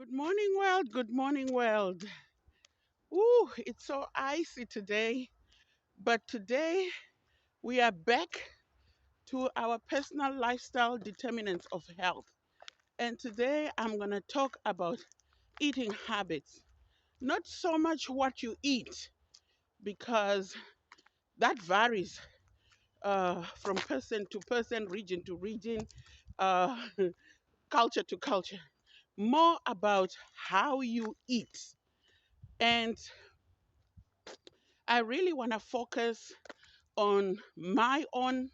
Good morning, world. Good morning, world. Ooh, it's so icy today. But today we are back to our personal lifestyle determinants of health. And today I'm going to talk about eating habits. Not so much what you eat, because that varies from person to person, region to region, uh, culture to culture. More about how you eat. And I really want to focus on my own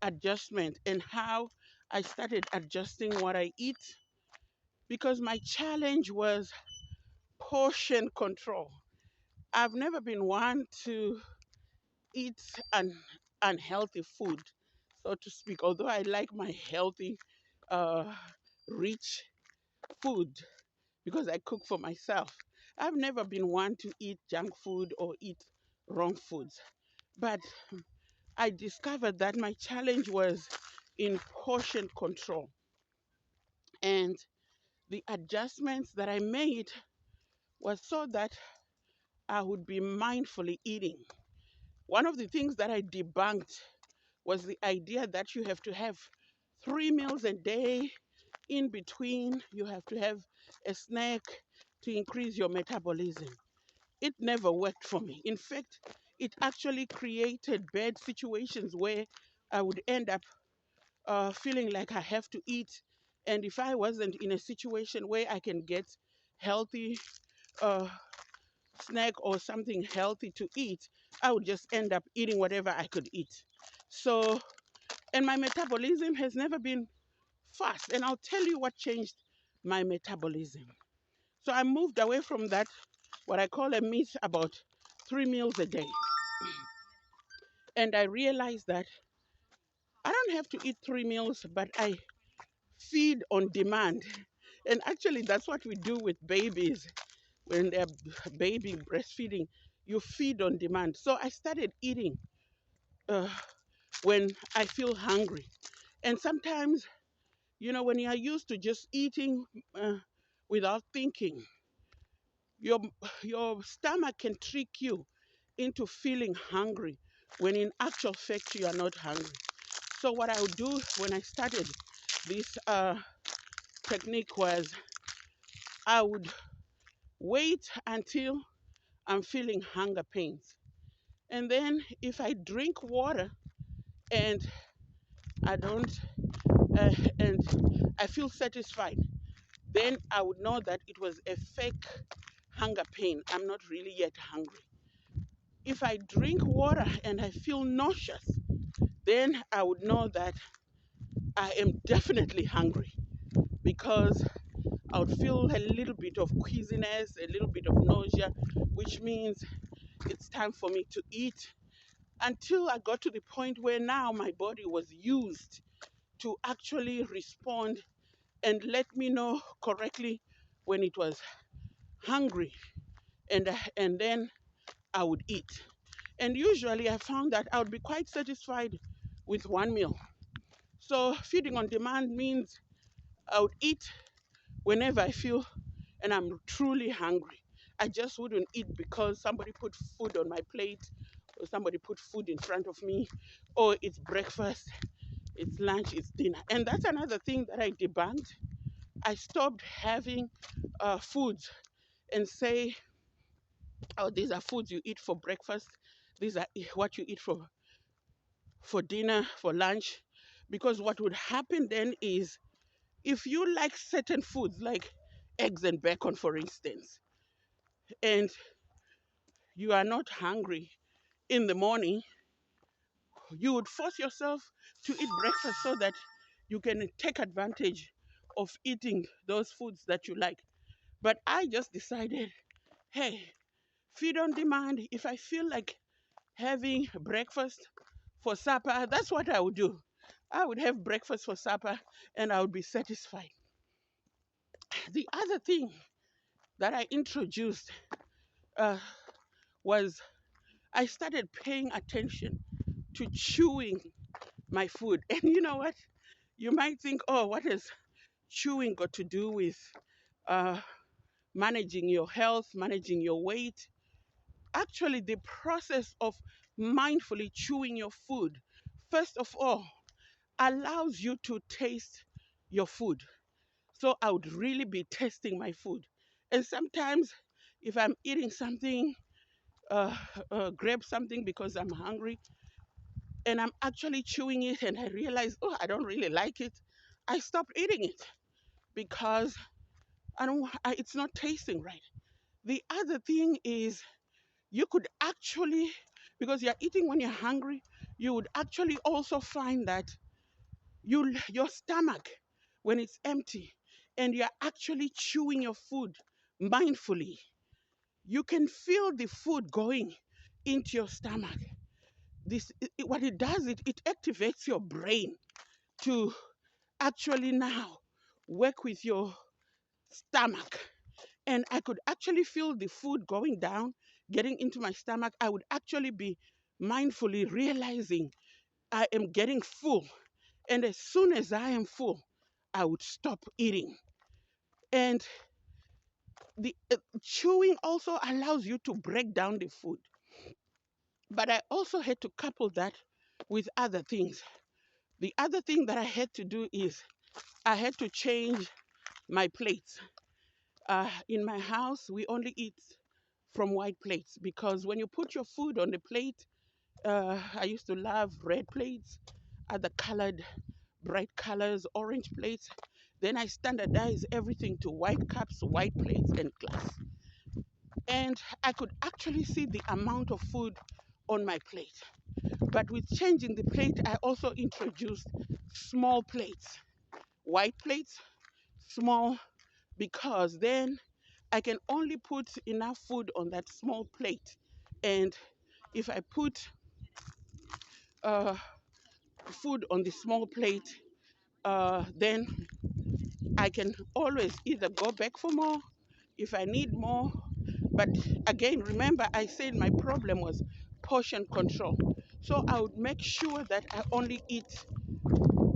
adjustment and how I started adjusting what I eat, because my challenge was portion control. I've never been one to eat unhealthy food, so to speak, although I like my healthy, uh, rich food because I cook for myself. I've never been one to eat junk food or eat wrong foods. But I discovered that my challenge was in portion control. And the adjustments that I made was so that I would be mindfully eating. One of the things that I debunked was the idea that you have to have 3 meals a day. In between, you have to have a snack to increase your metabolism. It never worked for me. In fact, it actually created bad situations where I would end up feeling like I have to eat. And if I wasn't in a situation where I can get healthy uh, snack or something healthy to eat, I would just end up eating whatever I could eat. So, and my metabolism has never been fast. And I'll tell you what changed my metabolism. So I moved away from that, what I call a myth about 3 meals a day. And I realized that I don't have to eat 3 meals, but I feed on demand. And actually, that's what we do with babies when they're baby breastfeeding. You feed on demand. So I started eating uh, when I feel hungry. And sometimes, when you are used to just eating without thinking, your your stomach can trick you into feeling hungry when in actual fact you are not hungry. So what I would do when I started this technique was I would wait until I'm feeling hunger pains. And then if I drink water and I don't, and I feel satisfied, then I would know that it was a fake hunger pain. I'm not really yet hungry. If I drink water and I feel nauseous, then I would know that I am definitely hungry, because I would feel a little bit of queasiness, a little bit of nausea, which means it's time for me to eat, until I got to the point where now my body was used to actually respond and let me know correctly when it was hungry, and then I would eat. And usually I found that I would be quite satisfied with 1 meal. So feeding on demand means I would eat whenever I feel and I'm truly hungry. I just wouldn't eat because somebody put food on my plate or somebody put food in front of me, or it's breakfast, it's lunch, it's dinner. And that's another thing that I debunked. I stopped having foods and say, oh, these are foods you eat for breakfast, these are what you eat for dinner, for lunch. Because what would happen then is, if you like certain foods, like eggs and bacon, for instance, and you are not hungry in the morning, you would force yourself to eat breakfast so that you can take advantage of eating those foods that you like. But I just decided, hey, feed on demand. If I feel like having breakfast for supper, that's what I would do. I would have breakfast for supper and I would be satisfied. The other thing that I introduced uh, was I started paying attention to chewing my food. And you know what? You might think, oh, what has chewing got to do with uh, managing your health, managing your weight. Actually, the process of mindfully chewing your food, first of all, allows you to taste your food. So I would really be tasting my food. And sometimes, if I'm eating something, uh, grab something because I'm hungry, and I'm actually chewing it, and I realize, oh, I don't really like it, I stop eating it because it's not tasting right. The other thing is you could actually, because you're eating when you're hungry, you would actually also find that your stomach, when it's empty and you're actually chewing your food mindfully, you can feel the food going into your stomach. What it does, it activates your brain to actually now work with your stomach. And I could actually feel the food going down, getting into my stomach. I would actually be mindfully realizing I am getting full. And as soon as I am full, I would stop eating. And the chewing also allows you to break down the food. But I also had to couple that with other things. The other thing that I had to do is I had to change my plates. In my house, we only eat from white plates because when you put your food on the plate, I used to love red plates, other colored, bright colors, orange plates. Then I standardize everything to white cups, white plates, and glass. And I could actually see the amount of food on my plate. But with changing the plate, I also introduced small plates, white plates, small, because then I can only put enough food on that small plate. And if I put uh, food on the small plate, then I can always either go back for more if I need more. But again, remember, I said my problem was portion control. So I would make sure that I only eat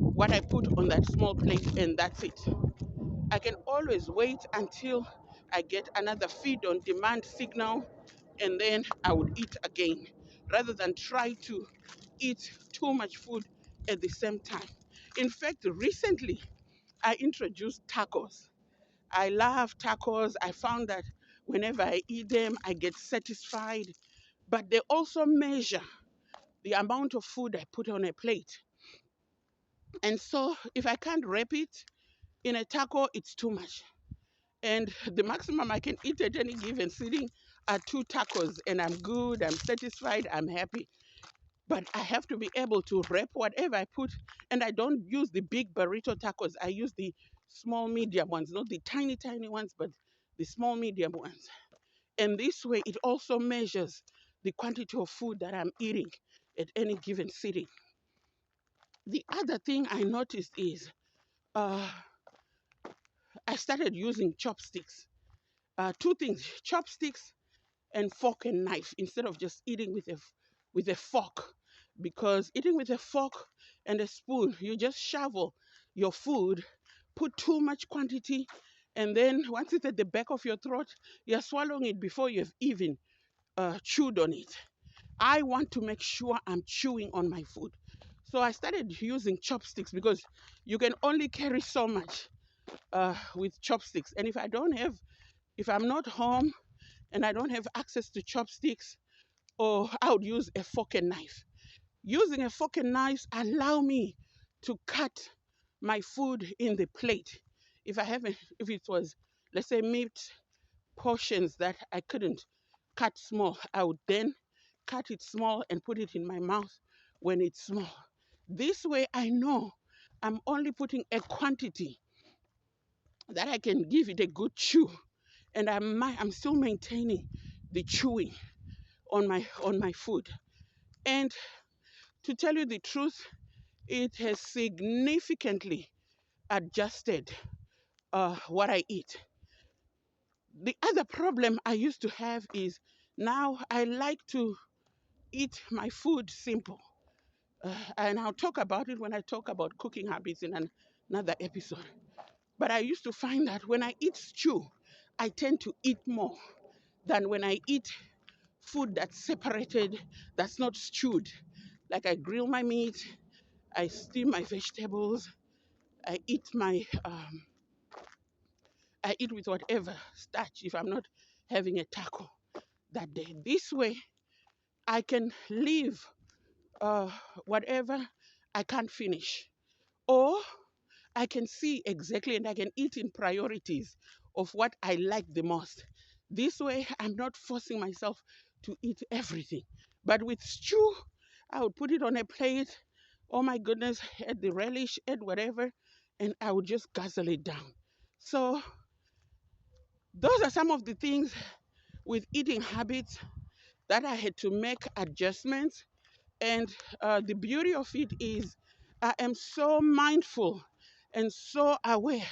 what I put on that small plate, and that's it. I can always wait until I get another feed on demand signal, and then I would eat again rather than try to eat too much food at the same time. In fact, recently I introduced tacos. I love tacos. I found that whenever I eat them, I get satisfied. But they also measure the amount of food I put on a plate. And so if I can't wrap it in a taco, it's too much. And the maximum I can eat at any given sitting are 2 tacos, and I'm good, I'm satisfied, I'm happy. But I have to be able to wrap whatever I put. And I don't use the big burrito tacos. I use the small, medium ones, not the tiny, tiny ones, but the small, medium ones. And this way, it also measures the quantity of food that I'm eating at any given sitting. The other thing I noticed is uh, I started using chopsticks. Two things: chopsticks and fork and knife, instead of just eating with a fork. Because eating with a fork and a spoon, you just shovel your food, put too much quantity, and then once it's at the back of your throat, you're swallowing it before you've even chewed on it. I want to make sure I'm chewing on my food. So I started using chopsticks because you can only carry so much with chopsticks. And if I'm not home and I don't have access to chopsticks, or I would use a fork and knife. Using a fork and knife allow me to cut my food in the plate. If it was, let's say, meat portions that I couldn't cut small, I would then cut it small and put it in my mouth when it's small. This way, I know I'm only putting a quantity that I can give it a good chew, and I'm still maintaining the chewing on my food. And to tell you the truth, it has significantly adjusted what I eat. The other problem I used to have is now I like to eat my food simple. And I'll talk about it when I talk about cooking habits in another episode. But I used to find that when I eat stew, I tend to eat more than when I eat food that's separated, that's not stewed. Like I grill my meat, I steam my vegetables, I eat my I eat with whatever starch if I'm not having a taco that day. This way, I can leave uh, whatever I can't finish, or I can see exactly and I can eat in priorities of what I like the most. This way, I'm not forcing myself to eat everything. But with stew, I would put it on a plate. Oh my goodness, add the relish, add whatever, and I would just guzzle it down. So, those are some of the things with eating habits that I had to make adjustments. And the beauty of it is, I am so mindful and so aware.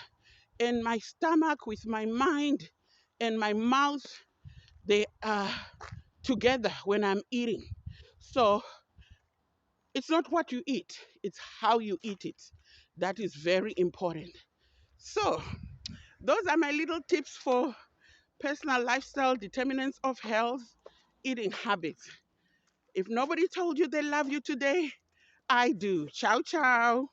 And my stomach, with my mind, and my mouth, they are together when I'm eating. So it's not what you eat, it's how you eat it. That is very important. So, those are my little tips for personal lifestyle determinants of health, eating habits. If nobody told you they love you today, I do. Ciao, ciao.